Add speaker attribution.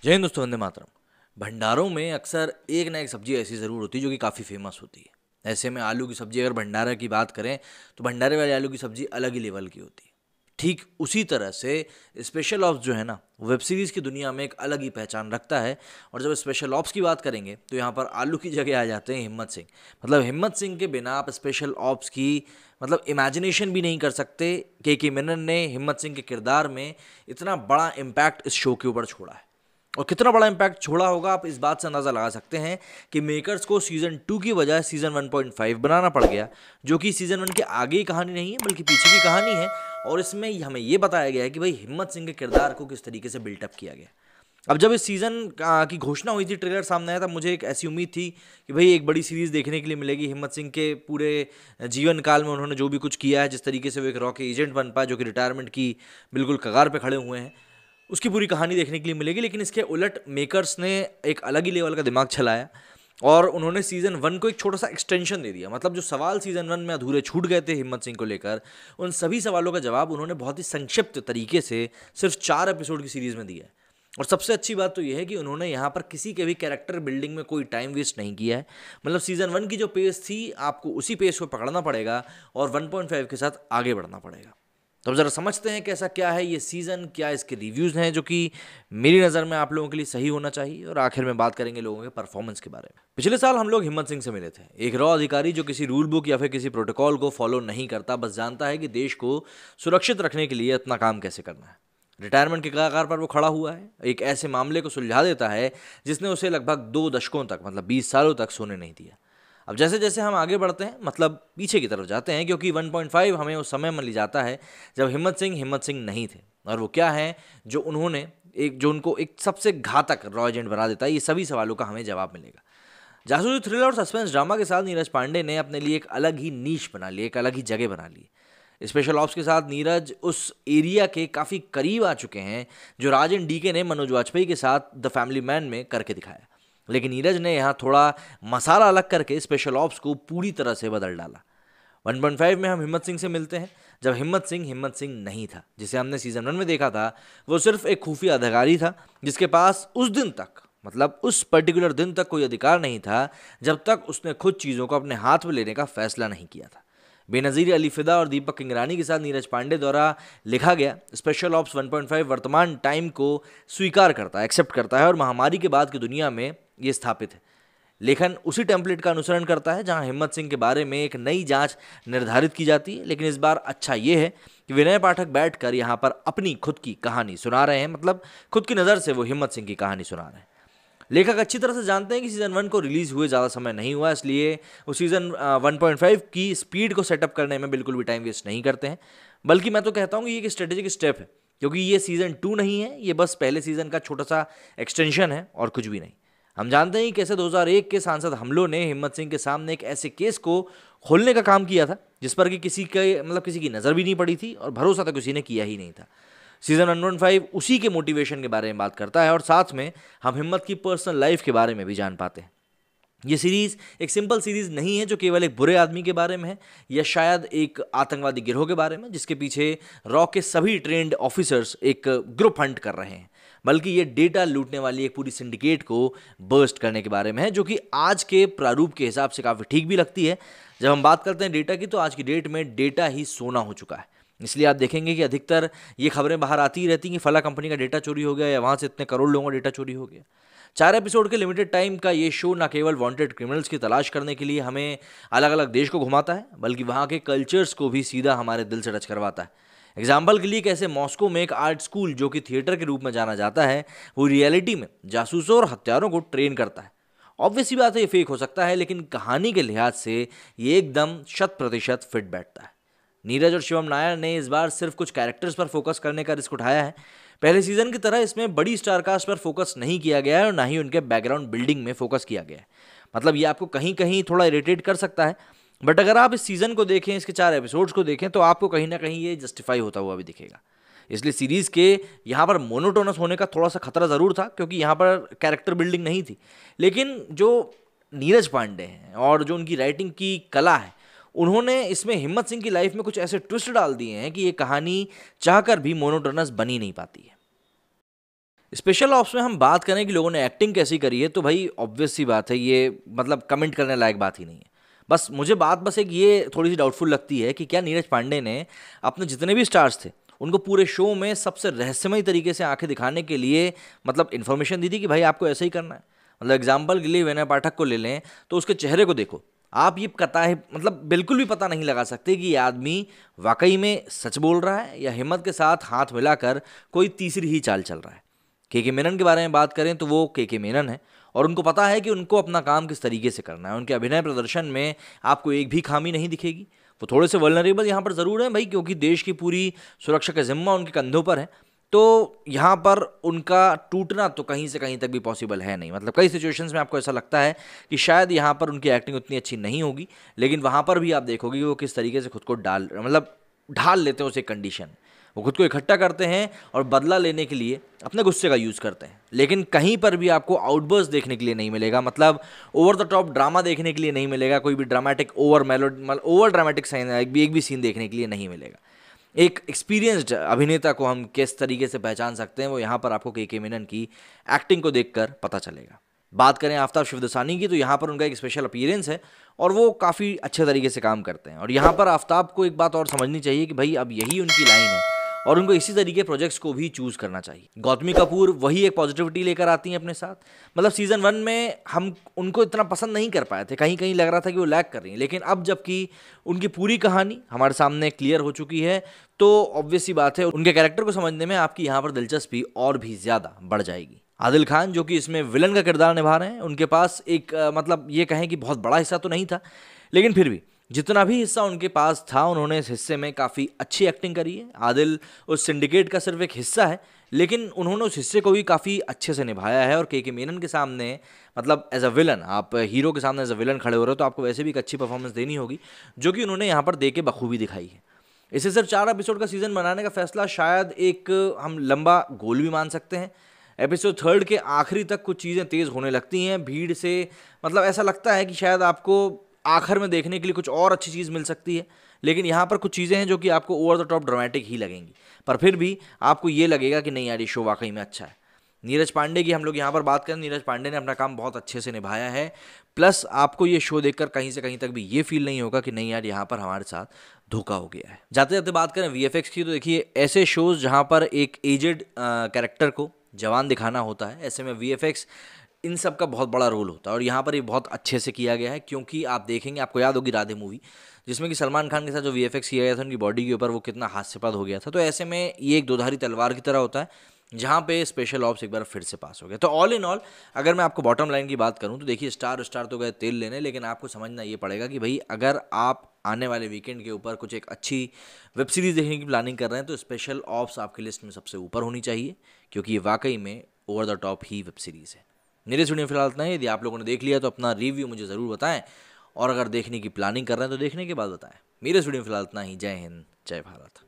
Speaker 1: जय हिंद दोस्तों, वंदे मातरम। भंडारों में अक्सर एक ना एक सब्जी ऐसी ज़रूर होती है जो कि काफ़ी फेमस होती है। ऐसे में आलू की सब्जी, अगर भंडारा की बात करें तो भंडारे वाले आलू की सब्जी अलग ही लेवल की होती है। ठीक उसी तरह से स्पेशल ऑप्स जो है ना, वेब सीरीज़ की दुनिया में एक अलग ही पहचान रखता है। और जब स्पेशल ऑप्स की बात करेंगे तो यहाँ पर आलू की जगह आ जाते हैं हिम्मत सिंह। मतलब हिम्मत सिंह के बिना आप स्पेशल ऑप्स की इमेजिनेशन भी नहीं कर सकते। के मेनन ने हिम्मत सिंह के किरदार में इतना बड़ा इम्पैक्ट इस शो के ऊपर छोड़ा है। और कितना बड़ा इम्पैक्ट छोड़ा होगा आप इस बात से अंदाज़ा लगा सकते हैं कि मेकर्स को सीज़न 2 की बजाय सीज़न 1.5 बनाना पड़ गया, जो कि सीज़न 1 के आगे की कहानी नहीं है बल्कि पीछे की कहानी है। और इसमें हमें ये बताया गया है कि भाई हिम्मत सिंह के किरदार को किस तरीके से बिल्टअप किया गया। अब जब इस सीज़न की घोषणा हुई थी, ट्रेलर सामने आया, तब मुझे एक ऐसी उम्मीद थी कि भाई एक बड़ी सीरीज़ देखने के लिए मिलेगी। हिम्मत सिंह के पूरे जीवन काल में उन्होंने जो भी कुछ किया है, जिस तरीके से वो एक रॉ के एजेंट बन पाए, जो कि रिटायरमेंट की बिल्कुल कगार पे खड़े हुए हैं, उसकी पूरी कहानी देखने के लिए मिलेगी। लेकिन इसके उलट मेकर्स ने एक अलग ही लेवल का दिमाग चलाया और उन्होंने सीज़न 1 को एक छोटा सा एक्सटेंशन दे दिया। मतलब जो सवाल सीज़न 1 में अधूरे छूट गए थे हिम्मत सिंह को लेकर, उन सभी सवालों का जवाब उन्होंने बहुत ही संक्षिप्त तरीके से सिर्फ 4 एपिसोड की सीरीज़ में दिया है। और सबसे अच्छी बात तो यह है कि उन्होंने यहाँ पर किसी के भी कैरेक्टर बिल्डिंग में कोई टाइम वेस्ट नहीं किया है। मतलब सीज़न 1 की जो पेस थी, आपको उसी पेस को पकड़ना पड़ेगा और 1.5 के साथ आगे बढ़ना पड़ेगा। तो अब ज़रा समझते हैं कैसा क्या है ये सीज़न, क्या इसके रिव्यूज़ हैं जो कि मेरी नज़र में आप लोगों के लिए सही होना चाहिए। और आखिर में बात करेंगे लोगों के परफॉर्मेंस के बारे में। पिछले साल हम लोग हिम्मत सिंह से मिले थे, एक रॉ अधिकारी जो किसी रूल बुक या फिर किसी प्रोटोकॉल को फॉलो नहीं करता, बस जानता है कि देश को सुरक्षित रखने के लिए अपना काम कैसे करना है। रिटायरमेंट के कगार पर वो खड़ा हुआ है, एक ऐसे मामले को सुलझा देता है जिसने उसे लगभग 2 दशकों तक, मतलब 20 सालों तक सोने नहीं दिया। अब जैसे जैसे हम आगे बढ़ते हैं, मतलब पीछे की तरफ जाते हैं, क्योंकि 1.5 हमें उस समय में ले जाता है जब हिम्मत सिंह नहीं थे। और वो क्या है जो उनको एक सबसे घातक रॉ एजेंट बना देता है, ये सभी सवालों का हमें जवाब मिलेगा। जासूसी थ्रिलर और सस्पेंस ड्रामा के साथ नीरज पांडे ने अपने लिए एक अलग ही नीश बना ली, एक अलग ही जगह बना ली। स्पेशल ऑप्स के साथ नीरज उस एरिया के काफ़ी करीब आ चुके हैं जो राज एंड डीके ने मनोज वाजपेयी के साथ द फैमिली मैन में करके दिखाया। लेकिन नीरज ने यहाँ थोड़ा मसाला अलग करके स्पेशल ऑप्स को पूरी तरह से बदल डाला। 1.5 में हम हिम्मत सिंह से मिलते हैं जब हिम्मत सिंह नहीं था। जिसे हमने सीजन 1 में देखा था, वो सिर्फ एक खुफिया अधिकारी था जिसके पास उस दिन तक, मतलब उस पर्टिकुलर दिन तक कोई अधिकार नहीं था जब तक उसने खुद चीज़ों को अपने हाथ में लेने का फैसला नहीं किया था। बेनज़ीर अली फिदा और दीपक किंगरानी के साथ नीरज पांडे द्वारा लिखा गया स्पेशल ऑप्स 1.5 वर्तमान टाइम को स्वीकार करता है, एक्सेप्ट करता है और महामारी के बाद की दुनिया में ये स्थापित है। लेखन उसी टेम्पलेट का अनुसरण करता है जहां हिम्मत सिंह के बारे में एक नई जांच निर्धारित की जाती है। लेकिन इस बार अच्छा ये है कि विनय पाठक बैठकर यहाँ पर अपनी खुद की कहानी सुना रहे हैं, मतलब खुद की नज़र से वो हिम्मत सिंह की कहानी सुना रहे हैं। लेखक अच्छी तरह से जानते हैं कि सीज़न 1 को रिलीज़ हुए ज़्यादा समय नहीं हुआ, इसलिए वो सीज़न 1.5 की स्पीड को सेटअप करने में बिल्कुल भी टाइम वेस्ट नहीं करते हैं। बल्कि मैं तो कहता हूँ कि ये एक स्ट्रेटेजिक स्टेप है, क्योंकि ये सीज़न 2 नहीं है, ये बस पहले सीज़न का छोटा सा एक्सटेंशन है और कुछ भी नहीं। हम जानते हैं कि कैसे 2001 के सांसद हमलों ने हिम्मत सिंह के सामने एक ऐसे केस को खोलने का काम किया था जिस पर कि किसी की नज़र भी नहीं पड़ी थी और भरोसा तो किसी ने किया ही नहीं था। सीज़न 1.5 उसी के मोटिवेशन के बारे में बात करता है और साथ में हम हिम्मत की पर्सनल लाइफ के बारे में भी जान पाते हैं। ये सीरीज़ एक सिंपल सीरीज़ नहीं है जो केवल एक बुरे आदमी के बारे में है या शायद एक आतंकवादी गिरोह के बारे में जिसके पीछे रॉ के सभी ट्रेंड ऑफिसर्स एक ग्रुप हंट कर रहे हैं, बल्कि ये डेटा लूटने वाली एक पूरी सिंडिकेट को बर्स्ट करने के बारे में है, जो कि आज के प्रारूप के हिसाब से काफ़ी ठीक भी लगती है। जब हम बात करते हैं डेटा की, तो आज की डेट में डेटा ही सोना हो चुका है। इसलिए आप देखेंगे कि अधिकतर ये खबरें बाहर आती ही रहती हैं कि फला कंपनी का डेटा चोरी हो गया या वहाँ से इतने करोड़ लोगों का डेटा चोरी हो गया। 4 एपिसोड के लिमिटेड टाइम का ये शो ना केवल वांटेड क्रिमिनल्स की तलाश करने के लिए हमें अलग अलग देश को घुमाता है, बल्कि वहाँ के कल्चर्स को भी सीधा हमारे दिल से टच करवाता है। एग्जाम्पल के लिए कैसे मॉस्को में एक आर्ट स्कूल जो कि थिएटर के रूप में जाना जाता है, वो रियलिटी में जासूसों और हत्यारों को ट्रेन करता है। ऑब्वियस सी बात है, ये फेक हो सकता है, लेकिन कहानी के लिहाज से ये एकदम 100% फिट बैठता है। नीरज और शिवम नायर ने इस बार सिर्फ कुछ कैरेक्टर्स पर फोकस करने का रिस्क उठाया है। पहले सीजन की तरह इसमें बड़ी स्टारकास्ट पर फोकस नहीं किया गया है और ना ही उनके बैकग्राउंड बिल्डिंग में फोकस किया गया है। मतलब ये आपको कहीं कहीं थोड़ा इरिटेट कर सकता है, बट अगर आप इस सीजन को देखें, इसके 4 एपिसोड्स को देखें, तो आपको कहीं ना कहीं ये जस्टिफाई होता हुआ भी दिखेगा। इसलिए सीरीज के यहाँ पर मोनोटोनस होने का थोड़ा सा खतरा ज़रूर था, क्योंकि यहाँ पर कैरेक्टर बिल्डिंग नहीं थी। लेकिन जो नीरज पांडे हैं और जो उनकी राइटिंग की कला है, उन्होंने इसमें हिम्मत सिंह की लाइफ में कुछ ऐसे ट्विस्ट डाल दिए हैं कि ये कहानी चाहकर भी मोनोटोनस बनी नहीं पाती है। स्पेशल ऑप्स में हम बात करें कि लोगों ने एक्टिंग कैसी करी है, तो भाई ऑब्वियस सी बात है, ये मतलब कमेंट करने लायक बात ही नहीं है। बस मुझे बात बस एक ये थोड़ी सी डाउटफुल लगती है कि क्या नीरज पांडे ने अपने जितने भी स्टार्स थे उनको पूरे शो में सबसे रहस्यमय तरीके से आंखें दिखाने के लिए मतलब इन्फॉर्मेशन दी थी कि भाई आपको ऐसा ही करना है। मतलब एग्जाम्पल के लिए विनय पाठक को ले लें तो उसके चेहरे को देखो, आप ये कतई मतलब बिल्कुल भी पता नहीं लगा सकते कि ये आदमी वाकई में सच बोल रहा है या हिम्मत के साथ हाथ मिलाकर कोई तीसरी ही चाल चल रहा है। के मेनन के बारे में बात करें तो वो के मेनन है और उनको पता है कि उनको अपना काम किस तरीके से करना है। उनके अभिनय प्रदर्शन में आपको एक भी खामी नहीं दिखेगी। वो थोड़े से वल्नरेबल यहाँ पर ज़रूर हैं भाई, क्योंकि देश की पूरी सुरक्षा का जिम्मा उनके कंधों पर है। तो यहाँ पर उनका टूटना तो कहीं से कहीं तक भी पॉसिबल है नहीं। मतलब कई सिचुएशंस में आपको ऐसा लगता है कि शायद यहाँ पर उनकी एक्टिंग उतनी अच्छी नहीं होगी, लेकिन वहाँ पर भी आप देखोगे कि वो किस तरीके से खुद को ढाल लेते हैं उस एक कंडीशन। वो खुद को इकट्ठा करते हैं और बदला लेने के लिए अपने गुस्से का यूज़ करते हैं, लेकिन कहीं पर भी आपको आउटबर्स्ट देखने के लिए नहीं मिलेगा। मतलब ओवर द टॉप ड्रामा देखने के लिए नहीं मिलेगा, कोई भी ड्रामेटिक ओवर ड्रामेटिक सीन एक भी सीन देखने के लिए नहीं मिलेगा। एक एक्सपीरियंस्ड अभिनेता को हम किस तरीके से पहचान सकते हैं वो यहाँ पर आपको के मेनन की एक्टिंग को देखकर पता चलेगा। बात करें आफ्ताब शिवदसानी की, तो यहाँ पर उनका एक स्पेशल अपीयरेंस है और वो काफ़ी अच्छे तरीके से काम करते हैं। और यहाँ पर आफ्ताब को एक बात और समझनी चाहिए कि भाई अब यही उनकी लाइन है और उनको इसी तरीके प्रोजेक्ट्स को भी चूज़ करना चाहिए। गौतमी कपूर वही एक पॉजिटिविटी लेकर आती हैं अपने साथ। मतलब सीज़न 1 में हम उनको इतना पसंद नहीं कर पाए थे, कहीं कहीं लग रहा था कि वो लैग कर रही हैं, लेकिन अब जबकि उनकी पूरी कहानी हमारे सामने क्लियर हो चुकी है तो ऑब्वियस सी बात है उनके कैरेक्टर को समझने में आपकी यहाँ पर दिलचस्पी और भी ज़्यादा बढ़ जाएगी। आदिल खान जो कि इसमें विलन का किरदार निभा रहे हैं, उनके पास एक मतलब ये कहें कि बहुत बड़ा हिस्सा तो नहीं था, लेकिन फिर भी जितना भी हिस्सा उनके पास था उन्होंने इस हिस्से में काफ़ी अच्छी एक्टिंग करी है। आदिल उस सिंडिकेट का सिर्फ एक हिस्सा है, लेकिन उन्होंने उस हिस्से को भी काफ़ी अच्छे से निभाया है। और के मेनन के सामने मतलब एज अ विलन, आप हीरो के सामने एज अ विलन खड़े हो रहे हो तो आपको वैसे भी एक अच्छी परफॉर्मेंस देनी होगी, जो कि उन्होंने यहाँ पर दे के बखूबी दिखाई है। इसे सिर्फ 4 एपिसोड का सीज़न बनाने का फैसला शायद एक हम लंबा गोल भी मान सकते हैं। एपिसोड 3 के आखिरी तक कुछ चीज़ें तेज़ होने लगती हैं भीड़ से, मतलब ऐसा लगता है कि शायद आपको आखिर में देखने के लिए कुछ और अच्छी चीज़ मिल सकती है, लेकिन यहाँ पर कुछ चीज़ें हैं जो कि आपको ओवर द टॉप ड्रामेटिक ही लगेंगी, पर फिर भी आपको ये लगेगा कि नहीं यार ये शो वाकई में अच्छा है। नीरज पांडे की हम लोग यहाँ पर बात करें, नीरज पांडे ने अपना काम बहुत अच्छे से निभाया है। प्लस आपको ये शो देखकर कहीं से कहीं तक भी ये फील नहीं होगा कि नहीं यार यहाँ पर हमारे साथ धोखा हो गया है। जाते जाते बात करें वीएफएक्स की, तो देखिए ऐसे शोज़ जहाँ पर एक एजेड कैरेक्टर को जवान दिखाना होता है, ऐसे में वीएफएक्स इन सब का बहुत बड़ा रोल होता है और यहाँ पर ये बहुत अच्छे से किया गया है। क्योंकि आप देखेंगे, आपको याद होगी राधे मूवी, जिसमें कि सलमान खान के साथ जो वीएफएक्स किया गया था उनकी बॉडी के ऊपर, वो कितना हास्यास्पद हो गया था। तो ऐसे में ये एक दोधारी तलवार की तरह होता है, जहाँ पे स्पेशल ऑप्स एक बार फिर से पास हो गया। तो ऑल इन ऑल अगर मैं आपको बॉटम लाइन की बात करूँ तो देखिए स्टार तो गए तेल लेने, लेकिन आपको समझना ये पड़ेगा कि भाई अगर आप आने वाले वीकेंड के ऊपर कुछ एक अच्छी वेब सीरीज़ देखने की प्लानिंग कर रहे हैं तो स्पेशल ऑप्स आपकी लिस्ट में सबसे ऊपर होनी चाहिए, क्योंकि ये वाकई में over the top he web series है। मेरे वीडियो फिलहाल इतना ही। यदि आप लोगों ने देख लिया तो अपना रिव्यू मुझे ज़रूर बताएं, और अगर देखने की प्लानिंग कर रहे हैं तो देखने के बाद बताएं। मेरे वीडियो फिलहाल इतना ही। जय हिंद, जय भारत।